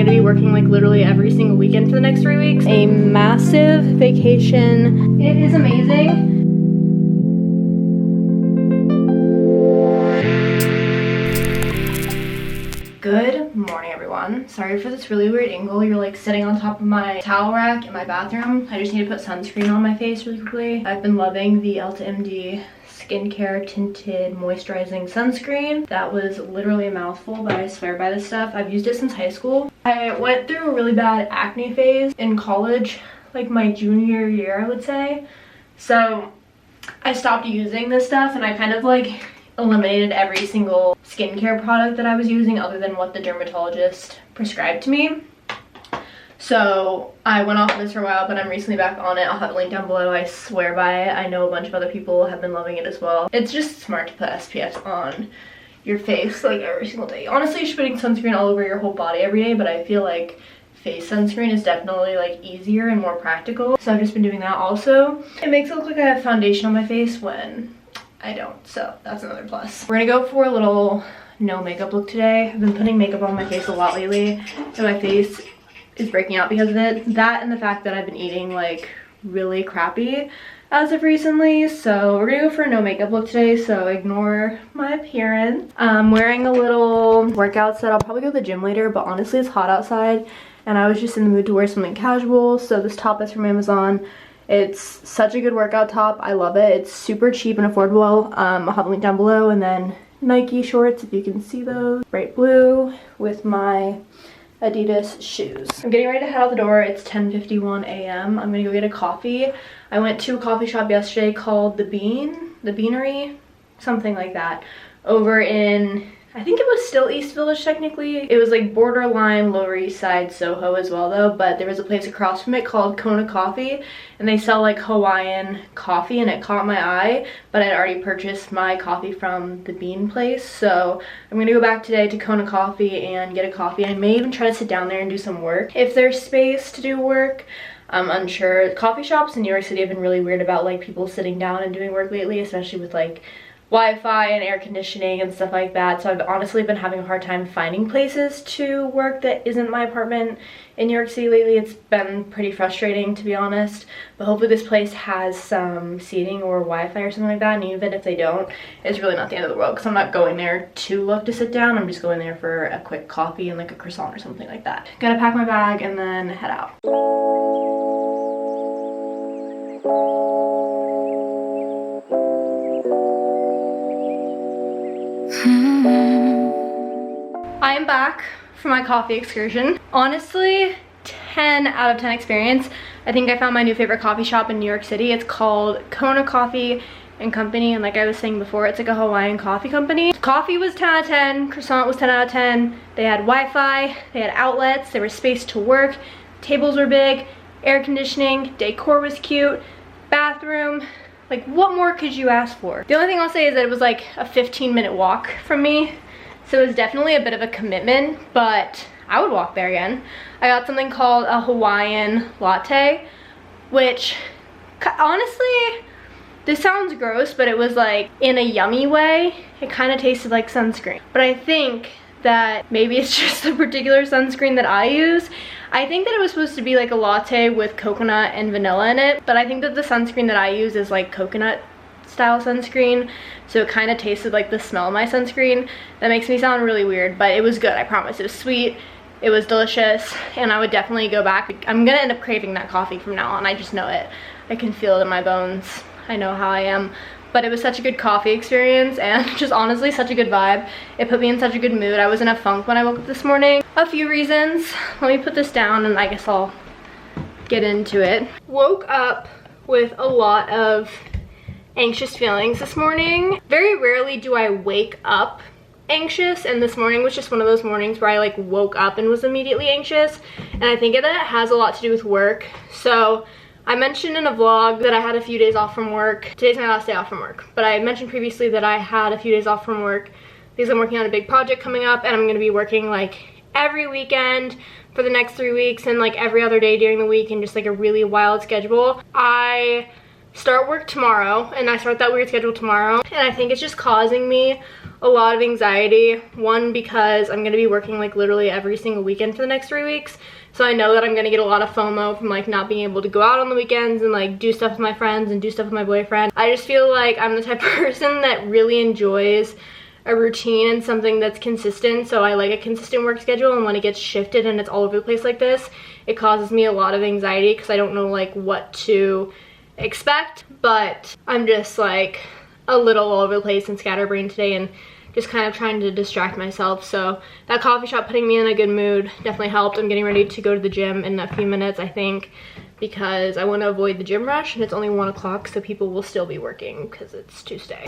gonna be working like literally every single weekend for the next 3 weeks. A massive vacation. It is amazing. Good morning, everyone. Sorry for this really weird angle. You're like sitting on top of my towel rack in my bathroom. I just need to put sunscreen on my face really quickly. I've been loving the Appt skincare tinted moisturizing sunscreen. That was literally a mouthful, but I swear by this stuff. I've used it since high school. I went through a really bad acne phase in college, like my junior year, I would say. So I stopped using this stuff and I kind of like eliminated every single skincare product that I was using other than what the dermatologist prescribed to me. So I went off of this for a while, but I'm recently back on it. I'll have a link down below. I swear by it. I know a bunch of other people have been loving it as well. It's just smart to put SPF on your face like every single day. Honestly, you should be putting sunscreen all over your whole body every day, but I feel like face sunscreen is definitely like easier and more practical. So I've just been doing that also. It makes it look like I have foundation on my face when I don't, so that's another plus. We're gonna go for a little no makeup look today. I've been putting makeup on my face a lot lately and my face is breaking out because of it. That and the fact that I've been eating like really crappy as of recently. So we're gonna go for a no makeup look today, so ignore my appearance. I'm wearing a little workout set. I'll probably go to the gym later, but honestly it's hot outside and I was just in the mood to wear something casual. So this top is from Amazon. It's such a good workout top. I love it. It's super cheap and affordable. I'll have a link down below. And then Nike shorts, if you can see those. Bright blue with my Adidas shoes. I'm getting ready to head out the door. It's 10:51 a.m. I'm gonna go get a coffee. I went to a coffee shop yesterday called The Beanery, something like that, over in, I think it was still East Village technically. It was like borderline Lower East Side Soho as well though, but there was a place across from it called Kona Coffee and they sell like Hawaiian coffee and it caught my eye, but I'd already purchased my coffee from the bean place. So I'm gonna go back today to Kona Coffee and get a coffee. I may even try to sit down there and do some work if there's space to do work. I'm unsure. Coffee shops in New York City have been really weird about like people sitting down and doing work lately, especially with like Wi-Fi and air conditioning and stuff like that. So I've honestly been having a hard time finding places to work that isn't my apartment in New York City lately. It's been pretty frustrating, to be honest, but hopefully this place has some seating or Wi-Fi or something like that, and even if they don't, it's really not the end of the world because I'm not going there to look to sit down. I'm just going there for a quick coffee and like a croissant or something like that. Gotta pack my bag and then head out. I am back from my coffee excursion. Honestly, 10 out of 10 experience. I think I found my new favorite coffee shop in New York City. It's called Kona Coffee and Company, and like I was saying before, it's like a Hawaiian coffee company. Coffee was 10 out of 10, croissant was 10 out of 10. They had Wi-Fi, they had outlets, there was space to work, tables were big, air conditioning, decor was cute, bathroom. Like, what more could you ask for? The only thing I'll say is that it was like a 15-minute walk from me. So it was definitely a bit of a commitment, but I would walk there again. I got something called a Hawaiian latte, which honestly, this sounds gross, but it was like in a yummy way. It kind of tasted like sunscreen. But I think that maybe it's just the particular sunscreen that I use. I think that it was supposed to be like a latte with coconut and vanilla in it, but I think that the sunscreen that I use is like coconut style sunscreen, so it kind of tasted like the smell of my sunscreen. That makes me sound really weird, but it was good, I promise. It was sweet, it was delicious, and I would definitely go back. I'm gonna end up craving that coffee from now on. I just know it. I can feel it in my bones. I know how I am. But it was such a good coffee experience and just honestly such a good vibe. It put me in such a good mood. I was in a funk when I woke up this morning. A few reasons. Let me put this down and I guess I'll get into it. Woke up with a lot of anxious feelings this morning. Very rarely do I wake up anxious, and this morning was just one of those mornings where I like woke up and was immediately anxious, and I think that it has a lot to do with work. So I mentioned in a vlog that I had a few days off from work. Today's my last day off from work, but I mentioned previously that I had a few days off from work because I'm working on a big project coming up, and I'm going to be working like every weekend for the next 3 weeks and like every other day during the week, and just like a really wild schedule. I start work tomorrow, and I start that weird schedule tomorrow, and I think it's just causing me a lot of anxiety. One, because I'm gonna be working like literally every single weekend for the next 3 weeks. So I know that I'm gonna get a lot of FOMO from like not being able to go out on the weekends and like do stuff with my friends and do stuff with my boyfriend. I just feel like I'm the type of person that really enjoys a routine and something that's consistent. So I like a consistent work schedule, and when it gets shifted and it's all over the place like this, it causes me a lot of anxiety because I don't know like what to expect. But I'm just like a little all over the place and scatterbrained today, and just kind of trying to distract myself. So that coffee shop putting me in a good mood definitely helped. I'm getting ready to go to the gym in a few minutes, I think, because I want to avoid the gym rush, and it's only 1 o'clock, so people will still be working because it's Tuesday.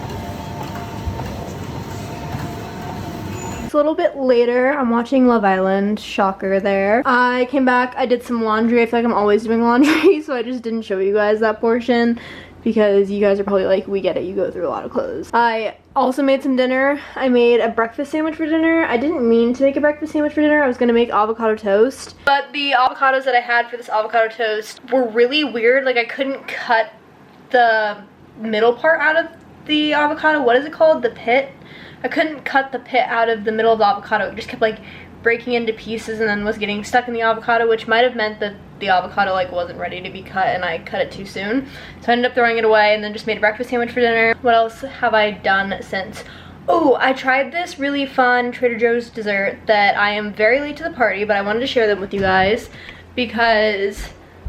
It's a little bit later. I'm watching Love Island. Shocker there. I came back, I did some laundry. I feel like I'm always doing laundry, so I just didn't show you guys that portion because you guys are probably like, we get it, you go through a lot of clothes. I also made some dinner. I made a breakfast sandwich for dinner. I didn't mean to make a breakfast sandwich for dinner. I was gonna make avocado toast, but the avocados that I had for this avocado toast were really weird. Like I couldn't cut the middle part out of the avocado. What is it called? The pit? I couldn't cut the pit out of the middle of the avocado. It just kept like breaking into pieces and then was getting stuck in the avocado, which might have meant that the avocado like wasn't ready to be cut and I cut it too soon. So I ended up throwing it away and then just made a breakfast sandwich for dinner. What else have I done since? Oh, I tried this really fun Trader Joe's dessert that I am very late to the party, but I wanted to share them with you guys because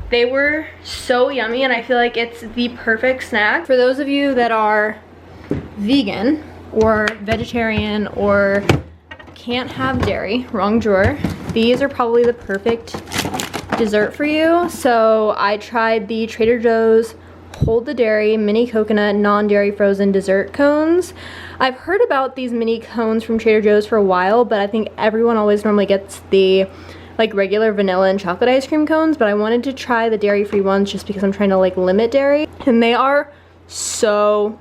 they were so yummy, and I feel like it's the perfect snack. For those of you that are vegan or vegetarian or can't have dairy, wrong drawer, these are probably the perfect dessert for you. So I tried the Trader Joe's Hold the Dairy mini coconut non-dairy frozen dessert cones. I've heard about these mini cones from Trader Joe's for a while, but I think everyone always normally gets the like regular vanilla and chocolate ice cream cones, but I wanted to try the dairy-free ones just because I'm trying to like limit dairy, and they are so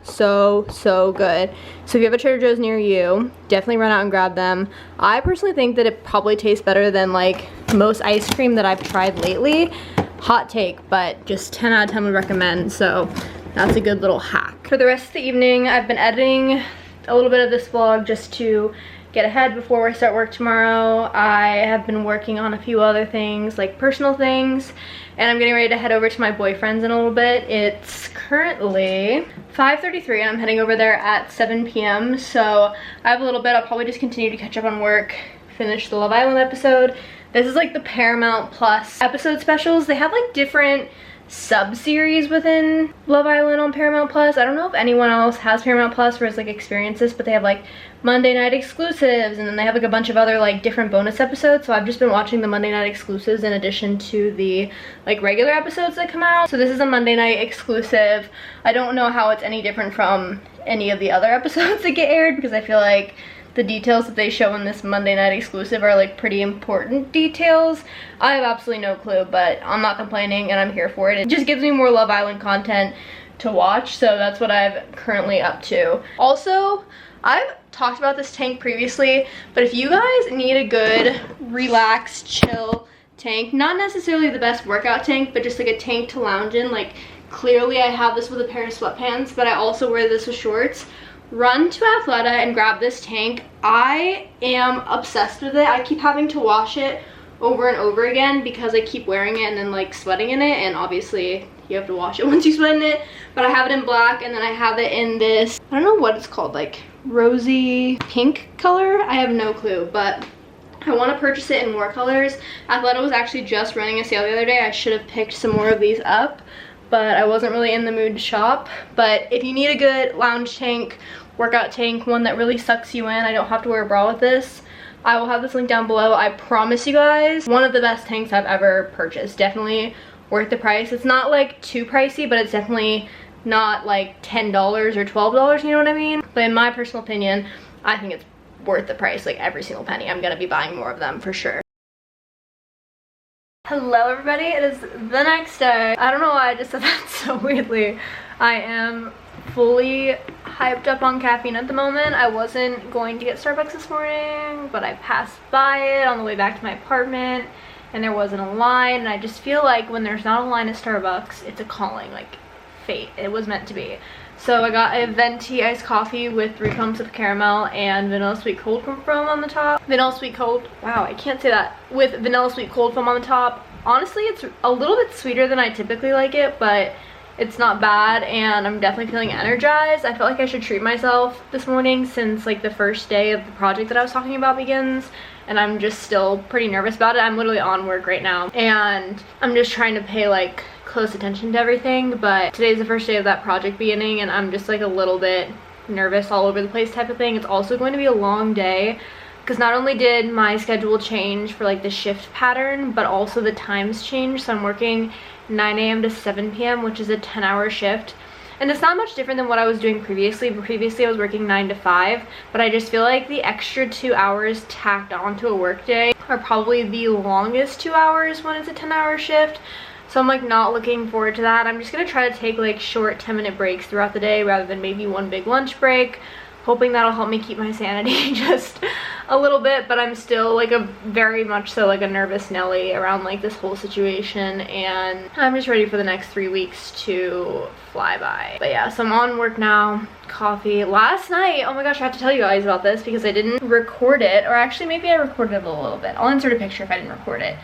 good. So if you have a Trader Joe's near you, definitely run out and grab them. I personally think that it probably tastes better than like most ice cream that I've tried lately. Hot take, but just 10 out of 10 would recommend, so that's a good little hack. For the rest of the evening, I've been editing a little bit of this vlog just to get ahead before I start work tomorrow. I have been working on a few other things, like personal things, and I'm getting ready to head over to my boyfriend's in a little bit. It's currently 5:33 and I'm heading over there at 7 p.m. So I have a little bit. I'll probably just continue to catch up on work, finish the Love Island episode. This is like the Paramount Plus episode specials. They have like different sub-series within Love Island on Paramount Plus. I don't know if anyone else has Paramount Plus where it's like experiences, but they have like Monday night exclusives, and then they have like a bunch of other like different bonus episodes. So I've just been watching the Monday night exclusives in addition to the like regular episodes that come out. So this is a Monday night exclusive. I don't know how it's any different from any of the other episodes that get aired, because I feel like the details that they show in this Monday night exclusive are like pretty important details. I have absolutely no clue, but I'm not complaining and I'm here for it. It just gives me more Love Island content to watch, so that's what I'm currently up to. Also, I've talked about this tank previously, but if you guys need a good, relax, chill tank, not necessarily the best workout tank, but just like a tank to lounge in, like clearly I have this with a pair of sweatpants, but I also wear this with shorts, run to Athleta and grab this tank. I am obsessed with it. I keep having to wash it over and over again because I keep wearing it and then like sweating in it, and obviously you have to wash it once you sweat in it. But I have it in black, and then I have it in this, I don't know what it's called, like rosy pink color. I have no clue, but I want to purchase it in more colors. Athleta was actually just running a sale the other day. I should have picked some more of these up, but I wasn't really in the mood to shop. But if you need a good lounge tank, workout tank, one that really sucks you in, I don't have to wear a bra with this, I will have this link down below. I promise you guys, one of the best tanks I've ever purchased. Definitely worth the price. It's not like too pricey, but it's definitely not like $10 or $12, you know what I mean? But in my personal opinion, I think it's worth the price, like every single penny. I'm gonna be buying more of them for sure. Hello everybody, it is the next day. I don't know why I just said that so weirdly. I am fully hyped up on caffeine at the moment. I wasn't going to get Starbucks this morning, but I passed by it on the way back to my apartment and there wasn't a line, and I just feel like when there's not a line at Starbucks, it's a calling, like fate. It was meant to be. So I got a venti iced coffee with 3 pumps of caramel and vanilla sweet cold foam on the top. Vanilla sweet cold, wow, I can't say that. With vanilla sweet cold foam on the top. Honestly, it's a little bit sweeter than I typically like it, but it's not bad, and I'm definitely feeling energized. I felt like I should treat myself this morning since like the first day of the project that I was talking about begins, and I'm just still pretty nervous about it. I'm literally on work right now, and I'm just trying to pay like close attention to everything, but today's the first day of that project beginning, and I'm just like a little bit nervous all over the place type of thing. It's also going to be a long day, because not only did my schedule change for like the shift pattern, but also the times changed. So I'm working 9 a.m. to 7 p.m., which is a 10-hour shift. And it's not much different than what I was doing previously. Previously I was working 9 to 5, but I just feel like the extra 2 hours tacked onto a work day are probably the longest 2 hours when it's a 10-hour shift. So I'm like not looking forward to that. I'm just gonna try to take like short 10-minute breaks throughout the day rather than maybe one big lunch break, hoping that'll help me keep my sanity just a little bit. But I'm still like very much so like a nervous Nelly around like this whole situation, and I'm just ready for the next 3 weeks to fly by. But yeah, so I'm on work now. Coffee. Last night, oh my gosh, I have to tell you guys about this because I didn't record it, or actually maybe I recorded it a little bit. I'll insert a picture if I didn't record it.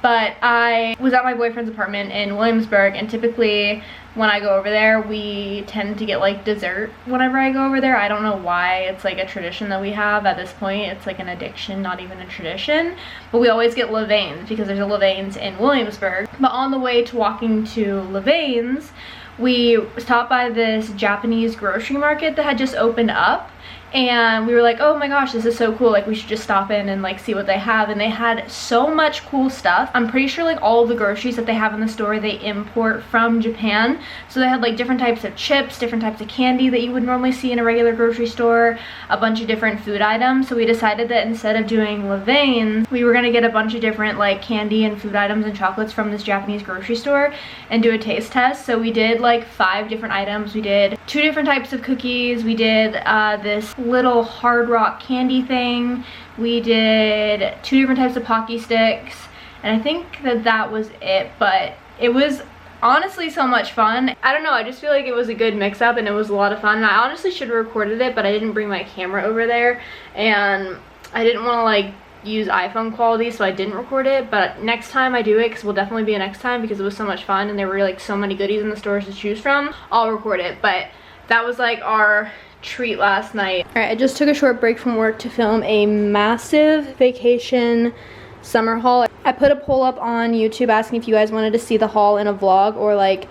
But I was at my boyfriend's apartment in Williamsburg, and typically when I go over there, we tend to get like dessert whenever I go over there. I don't know why. It's like a tradition that we have at this point. It's like an addiction, not even a tradition. But we always get Levain's because there's a Levain's in Williamsburg. But on the way to walking to Levain's, we stopped by this Japanese grocery market that had just opened up. And we were like, oh my gosh, this is so cool, like we should just stop in and like see what they have. And they had so much cool stuff. I'm pretty sure like all of the groceries that they have in the store they import from Japan. So they had like different types of chips, different types of candy that you would normally see in a regular grocery store, a bunch of different food items. So we decided that instead of doing Levain's, we were gonna get a bunch of different like candy and food items and chocolates from this Japanese grocery store and do a taste test. So we did like 5 different items. We did 2 different types of cookies. We did this little hard rock candy thing. We did 2 different types of Pocky sticks, and I think that was it. But it was honestly so much fun. I don't know, I just feel like it was a good mix up and it was a lot of fun. And I honestly should have recorded it, but I didn't bring my camera over there, and I didn't want to like use iPhone quality, so I didn't record it. But next time I do it, because will definitely be a next time, because it was so much fun and there were like so many goodies in the stores to choose from, I'll record it. But that was like our treat last night. All right, I just took a short break from work to film a massive vacation summer haul. I put a poll up on YouTube asking if you guys wanted to see the haul in a vlog or like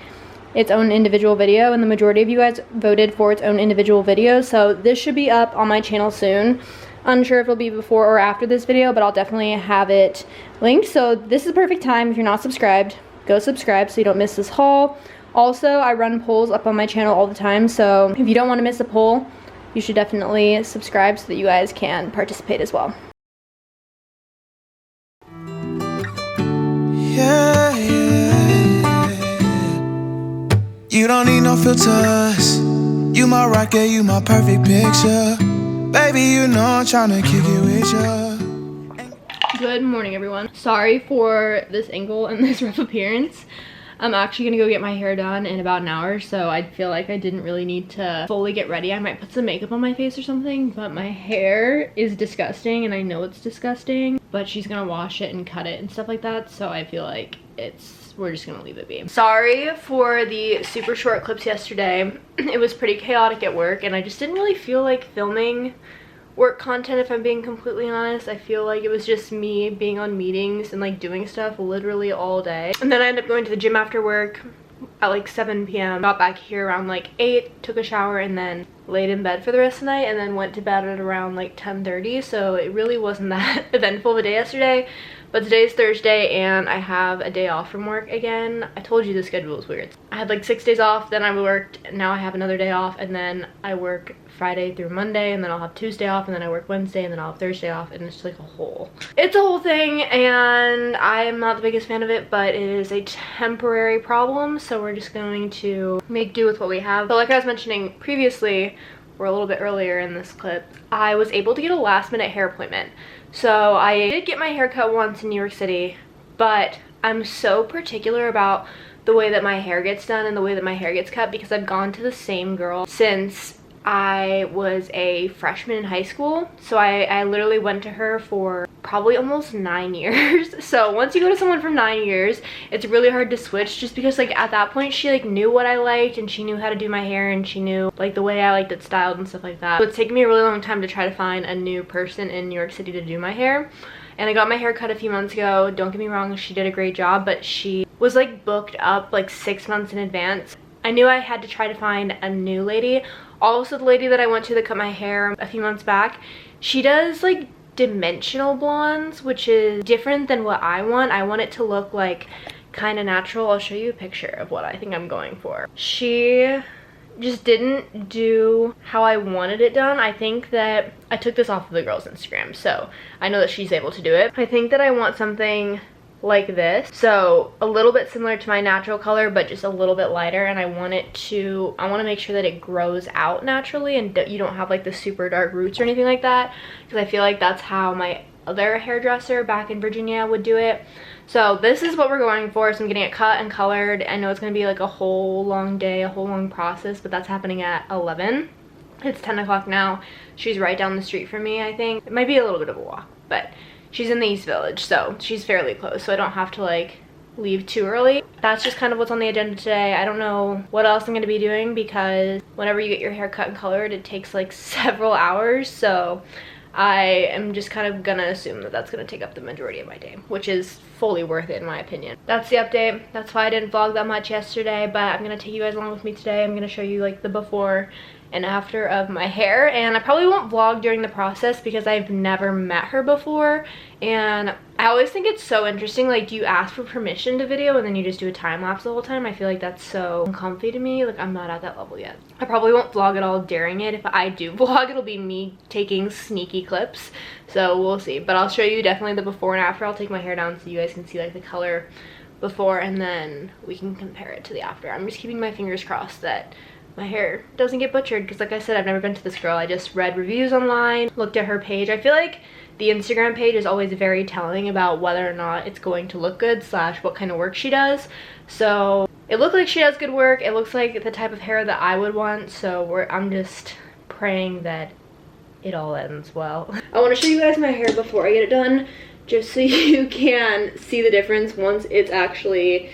its own individual video, and the majority of you guys voted for its own individual video. So this should be up on my channel soon. Unsure if it'll be before or after this video, but I'll definitely have it linked. So this is the perfect time. If you're not subscribed, go subscribe so you don't miss this haul. Also, I run polls up on my channel all the time, so if you don't want to miss a poll, you should definitely subscribe so that you guys can participate as well. Yeah, yeah, yeah. You don't need no filters. You my rocket, you my perfect picture. Baby, you know I'm tryna kick it with you. Good morning, everyone. Sorry for this angle and this rough appearance. I'm actually gonna go get my hair done in about an hour, so I feel like I didn't really need to fully get ready. I might put some makeup on my face or something, but my hair is disgusting and I know it's disgusting, but she's gonna wash it and cut it and stuff like that, so I feel like we're just gonna leave it be. Sorry for the super short clips yesterday. It was pretty chaotic at work and I just didn't really feel like filming work content, if I'm being completely honest. I feel like it was just me being on meetings and like doing stuff literally all day. And then I ended up going to the gym after work at like 7 p.m. Got back here around like 8, took a shower, and then laid in bed for the rest of the night, and then went to bed at around like 10:30. So it really wasn't that eventful of a day yesterday. But today's Thursday and I have a day off from work again. I told you the schedule was weird. I had like 6 days off, then I worked, now I have another day off, and then I work Friday through Monday, and then I'll have Tuesday off, and then I work Wednesday, and then I'll have Thursday off, and it's like it's a whole thing, and I am not the biggest fan of it, but it is a temporary problem, so we're just going to make do with what we have. But like I was mentioning previously, or a little bit earlier in this clip, I was able to get a last minute hair appointment. So I did get my hair cut once in New York City, but I'm so particular about the way that my hair gets done and the way that my hair gets cut, because I've gone to the same girl since I was a freshman in high school. So I literally went to her for probably almost 9 years. So once you go to someone for 9 years, it's really hard to switch, just because like at that point she like knew what I liked and she knew how to do my hair and she knew like the way I liked it styled and stuff like that. So it's taken me a really long time to try to find a new person in New York City to do my hair. And I got my hair cut a few months ago. Don't get me wrong, she did a great job, but she was like booked up like 6 months in advance. I knew I had to try to find a new lady. Also, the lady that I went to that cut my hair a few months back, she does like dimensional blondes, which is different than what I want. I want it to look like kind of natural. I'll show you a picture of what I think I'm going for. She just didn't do how I wanted it done. I think that I took this off of the girl's Instagram, so I know that she's able to do it. I think that I want something like this, so a little bit similar to my natural color but just a little bit lighter, and I want to make sure that it grows out naturally and you don't have like the super dark roots or anything like that, because I feel like that's how my other hairdresser back in Virginia would do it. So this is what we're going for. So I'm getting it cut and colored. I know it's going to be like a whole long day, a whole long process, but that's happening at 11. It's 10 o'clock now. She's right down the street from me, I think. It might be a little bit of a walk, but she's in the East Village, so she's fairly close, so I don't have to like leave too early. That's just kind of what's on the agenda today. I don't know what else I'm going to be doing, because whenever you get your hair cut and colored, it takes like several hours, so I am just kind of gonna assume that that's gonna take up the majority of my day, which is fully worth it in my opinion. That's the update. That's why I didn't vlog that much yesterday, but I'm gonna take you guys along with me today. I'm gonna show you like the before and after of my hair, and I probably won't vlog during the process because I've never met her before, and I always think it's so interesting, like, do you ask for permission to video and then you just do a time lapse the whole time? I feel like that's so uncomfy to me. Like, I'm not at that level yet. I probably won't vlog at all during it. If I do vlog, it'll be me taking sneaky clips, so we'll see. But I'll show you definitely the before and after. I'll take my hair down so you guys can see like the color before, and then we can compare it to the after. I'm just keeping my fingers crossed that my hair doesn't get butchered, because like I said, I've never been to this girl. I just read reviews online, looked at her page. I feel like the Instagram page is always very telling about whether or not it's going to look good / what kind of work she does. So it looked like she does good work. It looks like the type of hair that I would want, so I'm just praying that it all ends well. I want to show you guys my hair before I get it done, just so you can see the difference once it's actually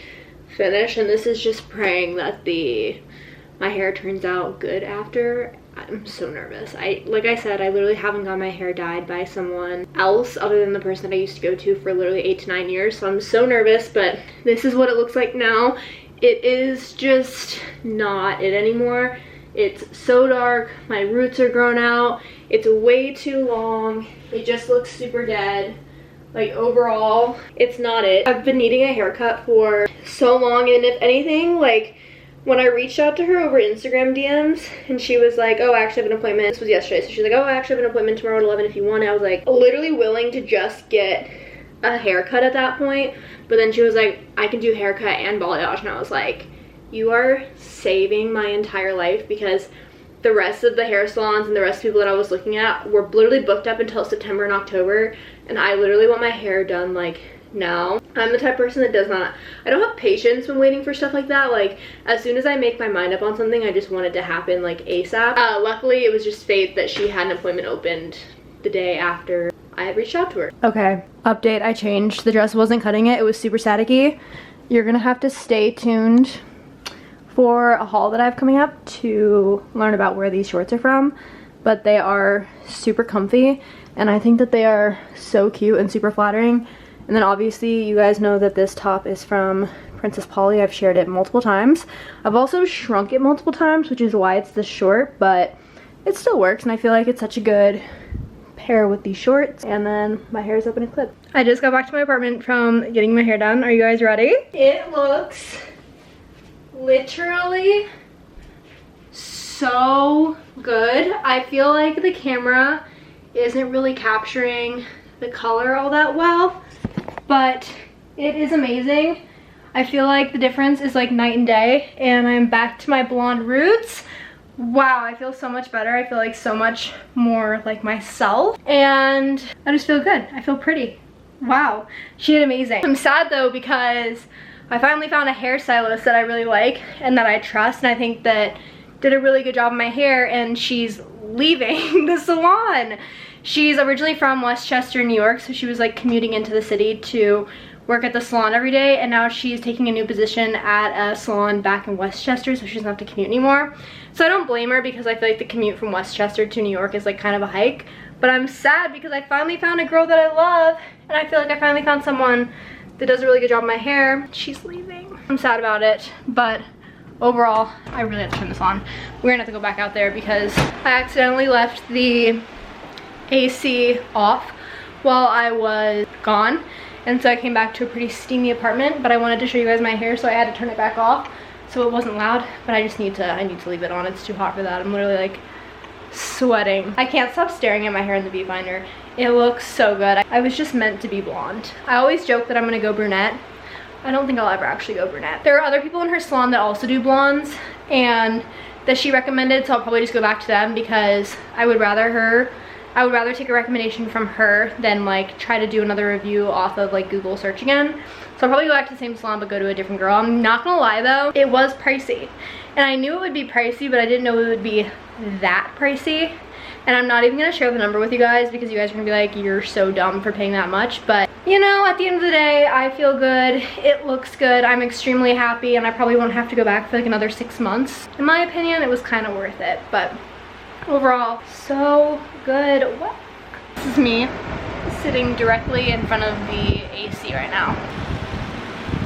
finished. And this is just praying that my hair turns out good after. I'm so nervous. Like I said, I literally haven't got my hair dyed by someone else other than the person that I used to go to for literally 8 to 9 years. So I'm so nervous, but this is what it looks like now. It is just not it anymore. It's so dark. My roots are grown out. It's way too long. It just looks super dead. Like, overall, it's not it. I've been needing a haircut for so long, and if anything, like, when I reached out to her over Instagram DMs and she was like, oh, I actually have an appointment. This was yesterday. So she's like, oh, I actually have an appointment tomorrow at 11 if you want it. I was like literally willing to just get a haircut at that point. But then she was like, I can do haircut and balayage. And I was like, you are saving my entire life, because the rest of the hair salons and the rest of people that I was looking at were literally booked up until September and October. And I literally want my hair done like now. I'm the type of person that I don't have patience when waiting for stuff like that. Like, as soon as I make my mind up on something, I just want it to happen like ASAP. Luckily, it was just fate that she had an appointment opened the day after I had reached out to her. Okay, update, I changed. The dress wasn't cutting it. It was super staticky. You're gonna have to stay tuned for a haul that I have coming up to learn about where these shorts are from, but they are super comfy, and I think that they are so cute and super flattering. And then obviously you guys know that this top is from Princess Polly. I've shared it multiple times. I've also shrunk it multiple times, which is why it's this short, but it still works, and I feel like it's such a good pair with these shorts. And then my hair is up in a clip. I just got back to my apartment from getting my hair done. Are you guys ready? It looks literally so good. I feel like the camera isn't really capturing the color all that well, but it is amazing. I feel like the difference is like night and day, and I'm back to my blonde roots. Wow, I feel so much better. I feel like so much more like myself, and I just feel good. I feel pretty. Wow, she did amazing. I'm sad though because I finally found a hairstylist that I really like and that I trust, and I think that did a really good job on my hair, and she's leaving the salon. She's originally from Westchester, New York, so she was like commuting into the city to work at the salon every day, and now she's taking a new position at a salon back in Westchester, so she doesn't have to commute anymore. So I don't blame her, because I feel like the commute from Westchester to New York is like kind of a hike. But I'm sad because I finally found a girl that I love, and I feel like I finally found someone that does a really good job on my hair. She's leaving. I'm sad about it, but overall, I really have to turn this on. We're gonna have to go back out there because I accidentally left the AC off while I was gone. And so I came back to a pretty steamy apartment, but I wanted to show you guys my hair, so I had to turn it back off so it wasn't loud. But I need to leave it on. It's too hot for that. I'm literally like sweating. I can't stop staring at my hair in the viewfinder. It looks so good. I was just meant to be blonde. I always joke that I'm gonna go brunette. I don't think I'll ever actually go brunette. There are other people in her salon that also do blondes and that she recommended, so I'll probably just go back to them because I would rather take a recommendation from her than like try to do another review off of like Google search again. So I'll probably go back to the same salon but go to a different girl. I'm not gonna lie though, it was pricey. And I knew it would be pricey, but I didn't know it would be that pricey. And I'm not even gonna share the number with you guys because you guys are gonna be like, you're so dumb for paying that much. But you know, at the end of the day, I feel good. It looks good. I'm extremely happy, and I probably won't have to go back for like another 6 months. In my opinion, it was kind of worth it. But overall, so good. What? This is me sitting directly in front of the AC right now.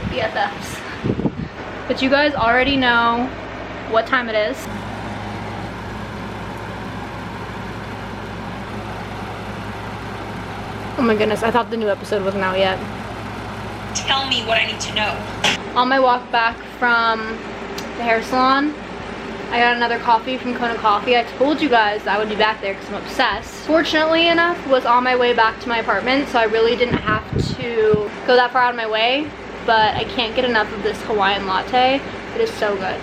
BFFs. But you guys already know what time it is. Oh my goodness, I thought the new episode wasn't out yet. Tell me what I need to know. On my walk back from the hair salon, I got another coffee from Kona Coffee. I told you guys I would be back there because I'm obsessed. Fortunately enough, was on my way back to my apartment, so I really didn't have to go that far out of my way, but I can't get enough of this Hawaiian latte. It is so good.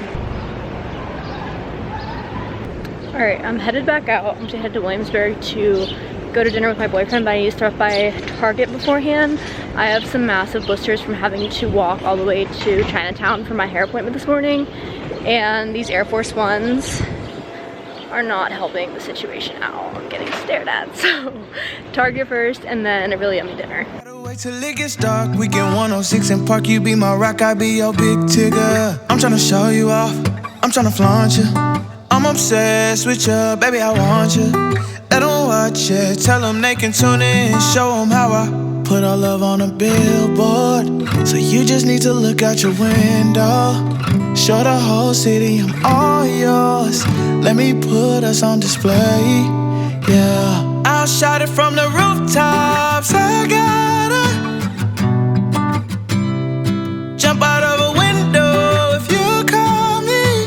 All right, I'm headed back out. I'm gonna head to Williamsburg to go to dinner with my boyfriend, but I need to stop by Target beforehand. I have some massive blisters from having to walk all the way to Chinatown for my hair appointment this morning, and these Air Force Ones are not helping the situation out. I'm getting stared at, so Target first and then a really yummy dinner. Wait till it gets dark, we get 106 and Park. You be my rock, I be your big tigger. I'm tryna show you off, I'm tryna flaunt you. I'm obsessed with you, baby, I want you. Let them watch it, tell them they can tune in, show them how I put our love on a billboard. So you just need to look out your window, show the whole city I'm all yours. Let me put us on display, yeah. I'll shout it from the rooftops, I gotta jump out of a window if you call me,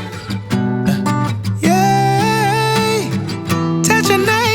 yeah. Touch your name